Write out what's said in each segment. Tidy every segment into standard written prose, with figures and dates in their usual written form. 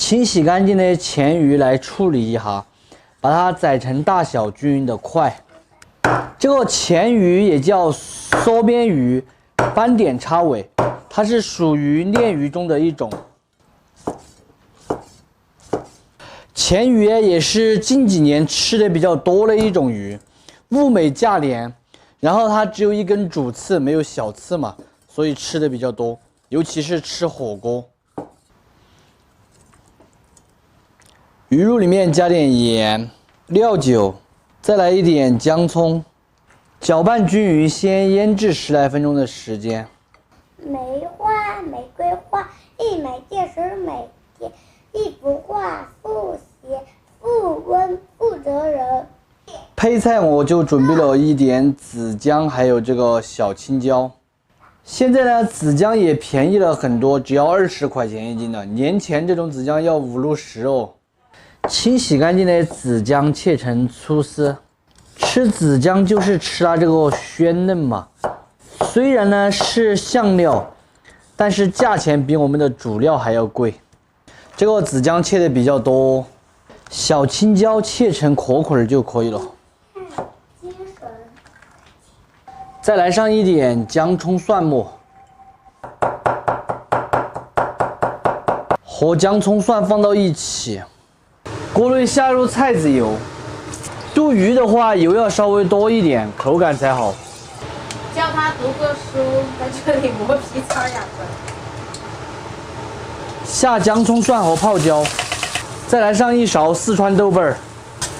清洗干净的黔鱼来处理一下，把它宰成大小均匀的块。这个黔鱼也叫缩边鱼、斑点叉尾，它是属于鲢鱼中的一种。黔鱼也是近几年吃的比较多的一种鱼，物美价廉，然后它只有一根主刺，没有小刺嘛，所以吃的比较多，尤其是吃火锅。鱼肉里面加点盐、料酒，再来一点姜葱，搅拌均匀，先腌制10来分钟的时间。梅花，玫瑰花，一枚见识美艳，一幅画，复写，复温，负责人。配菜我就准备了一点紫姜，还有这个小青椒。现在呢，紫姜也便宜了很多，只要20块钱一斤了。年前这种紫姜要5、60哦。清洗干净的紫姜切成粗丝。吃紫姜就是吃它这个鲜嫩嘛。虽然呢是香料，但是价钱比我们的主料还要贵。这个紫姜切的比较多，小青椒切成壳块就可以了。再来上一点姜葱蒜末，和姜葱蒜放到一起。锅内下入菜籽油，炖鱼的话油要稍微多一点，口感才好。叫他读个书，在这里磨皮擦痒的。下姜葱蒜和泡椒，再来上一勺四川豆瓣儿。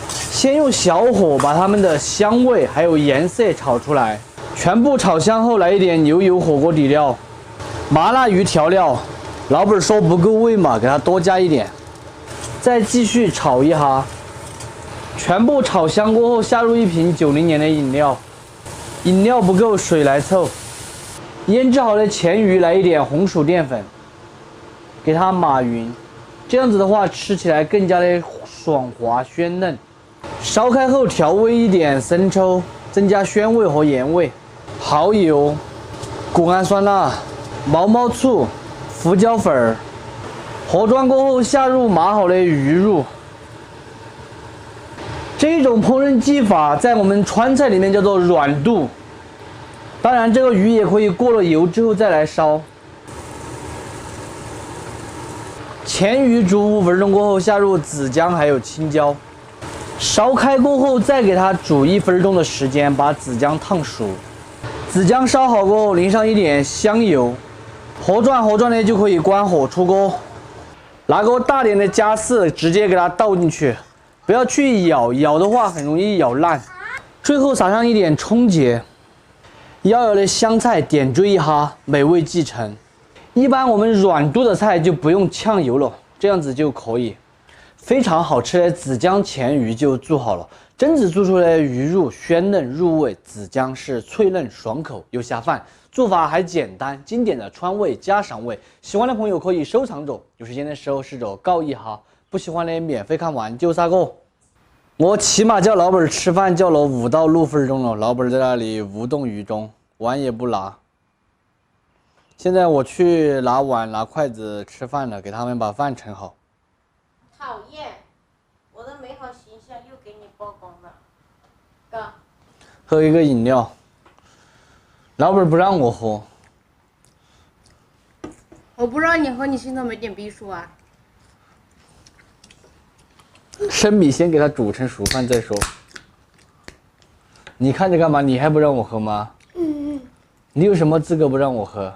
先用小火把它们的香味还有颜色炒出来，全部炒香后来一点牛油火锅底料、麻辣鱼调料。老板说不够味嘛，给它多加一点。再继续炒一下，全部炒香过后，下入一瓶90年的饮料，饮料不够水来凑。腌制好的黔鱼来一点红薯淀粉，给它码匀，这样子的话吃起来更加的爽滑鲜嫩。烧开后调味一点生抽，增加鲜味和盐味，蚝油、谷氨酸钠、毛毛醋、胡椒粉。和装过后，下入码好的鱼肉。这种烹饪技法在我们川菜里面叫做软肚。当然，这个鱼也可以过了油之后再来烧。黔鱼煮5分钟过后，下入紫姜还有青椒，烧开过后再给它煮1分钟的时间，把紫姜烫熟。紫姜烧好过后，淋上一点香油，和转的就可以关火出锅。拿个大点的夹丝，直接给它倒进去，不要去咬，咬的话很容易咬烂。最后撒上一点葱节，要有的香菜点缀一下，美味继承。一般我们软肚的菜就不用呛油了，这样子就可以。非常好吃的紫姜黔鱼就做好了，蒸子做出来的鱼肉鲜嫩入味，紫姜是脆嫩爽口又下饭。做法还简单，经典的川味家常味，喜欢的朋友可以收藏着，有时间的时候试着告一下，不喜欢的免费看完就撒个。我起码叫老板吃饭叫了5到6分钟了，老板在那里无动于衷，碗也不拿。现在我去拿碗拿筷子吃饭了，给他们把饭盛好。讨厌，我的美好形象又给你曝光了，哥。喝一个饮料。老板不让我喝，我不让你喝，你心头没点逼数啊？生米先给它煮成熟饭再说。你看着干嘛？你还不让我喝吗？你有什么资格不让我喝？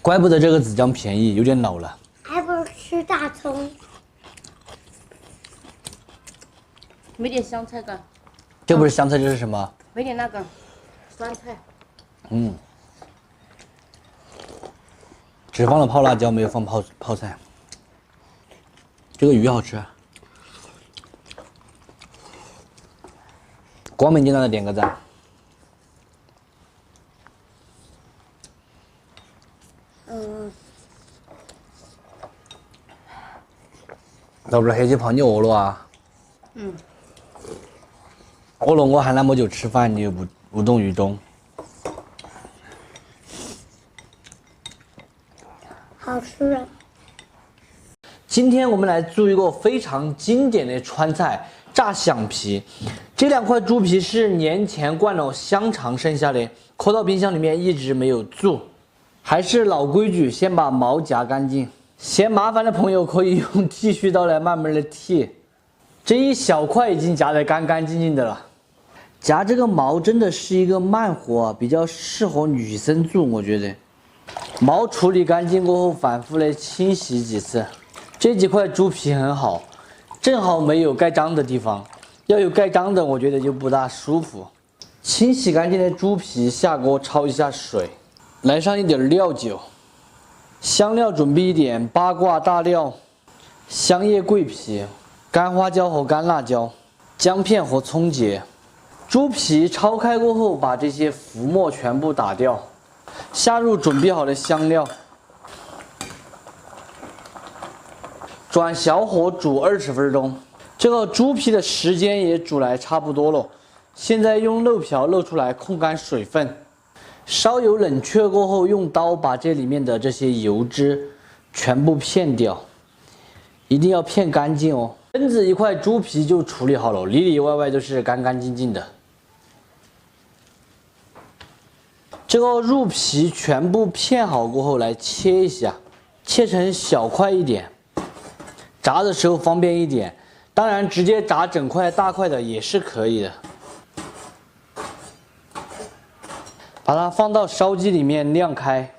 怪不得这个紫姜便宜，有点老了。还不如吃大葱。没点香菜干。这不是香菜，这是什么？没点那个酸菜。只放了泡辣椒，没有放泡菜。这个鱼好吃。光明正大的点个赞。老板黑鸡泡，你饿了啊？饿了，我喊那么久吃饭，你又不无动于衷。好吃啊！今天我们来做一个非常经典的川菜炸响皮。这2块猪皮是年前灌了香肠剩下的，扣到冰箱里面一直没有做。还是老规矩，先把毛夹干净。嫌麻烦的朋友可以用剃须刀来慢慢的剃。这一小块已经夹得干干净净的了。夹这个毛真的是一个慢活啊，比较适合女生做，我觉得。毛处理干净过后，反复的清洗几次。这几块猪皮很好，正好没有盖章的地方。要有盖章的，我觉得就不大舒服。清洗干净的猪皮下锅焯一下水，来上一点料酒，香料准备一点八卦大料、香叶、桂皮、干花椒和干辣椒、姜片和葱节。猪皮焯开过后，把这些浮沫全部打掉，下入准备好的香料，转小火煮20分钟。这个猪皮的时间也煮来差不多了，现在用漏瓢漏出来控干水分，稍有冷却过后，用刀把这里面的这些油脂全部片掉，一定要片干净哦。整整一块猪皮就处理好了，里里外外都是干干净净的。这个入皮全部片好过后，来切一下，切成小块一点，炸的时候方便一点。当然，直接炸整块大块的也是可以的。把它放到烧鸡里面晾开。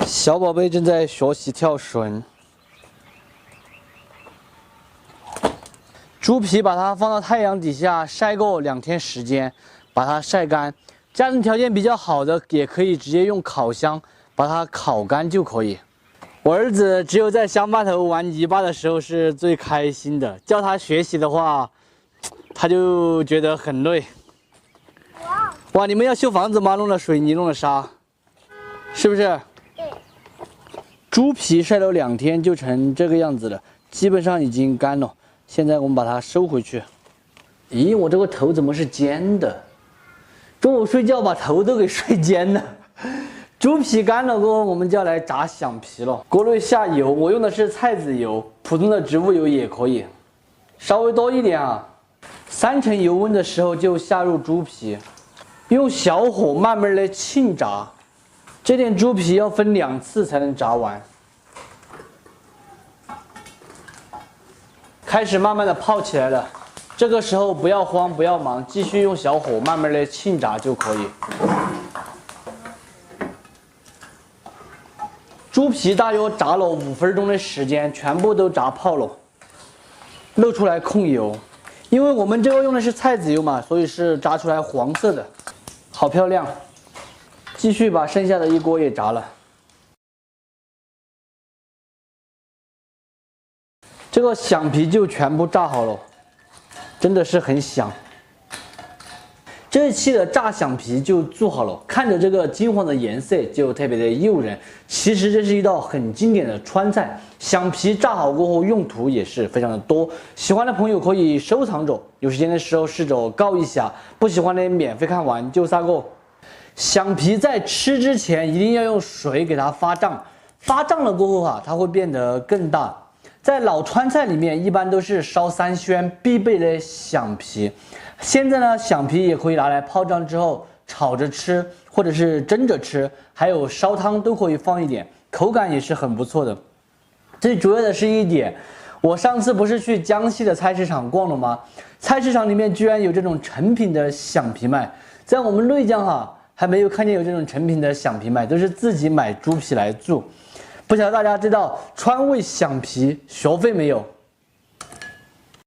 小宝贝正在学习跳绳。猪皮把它放到太阳底下晒够2天时间，把它晒干。家庭条件比较好的，也可以直接用烤箱把它烤干就可以。我儿子只有在乡坝头玩泥巴的时候是最开心的，叫他学习的话，他就觉得很累。哇，你们要修房子吗？弄了水泥，弄了沙，是不是？对。猪皮晒了2天就成这个样子了，基本上已经干了。现在我们把它收回去。咦，我这个头怎么是尖的？中午睡觉把头都给睡尖了。猪皮干了过后，我们就要来炸响皮了。锅内下油，我用的是菜籽油，普通的植物油也可以，稍微多一点啊。3成油温的时候就下入猪皮，用小火慢慢的沁炸。这点猪皮要分2次才能炸完。开始慢慢的泡起来了，这个时候不要慌，不要忙，继续用小火慢慢的沁炸就可以。猪皮大约炸了5分钟的时间，全部都炸泡了，露出来控油。因为我们这个用的是菜籽油嘛，所以是炸出来黄色的，好漂亮。继续把剩下的一锅也炸了。这个响皮就全部炸好了，真的是很香。这一期的炸响皮就做好了，看着这个金黄的颜色就特别的诱人。其实这是一道很经典的川菜，响皮炸好过后用途也是非常的多。喜欢的朋友可以收藏着，有时间的时候试着告一下。不喜欢的免费看完就撒个。响皮在吃之前一定要用水给它发胀，发胀了过后啊，它会变得更大。在老川菜里面，一般都是烧3鲜必备的响皮。现在呢，响皮也可以拿来泡胀之后炒着吃，或者是蒸着吃，还有烧汤都可以放一点，口感也是很不错的。最主要的是一点，我上次不是去江西的菜市场逛了吗？菜市场里面居然有这种成品的响皮卖，在我们内江还没有看见有这种成品的响皮卖，都是自己买猪皮来做。不晓得大家知道川味响皮学会没有？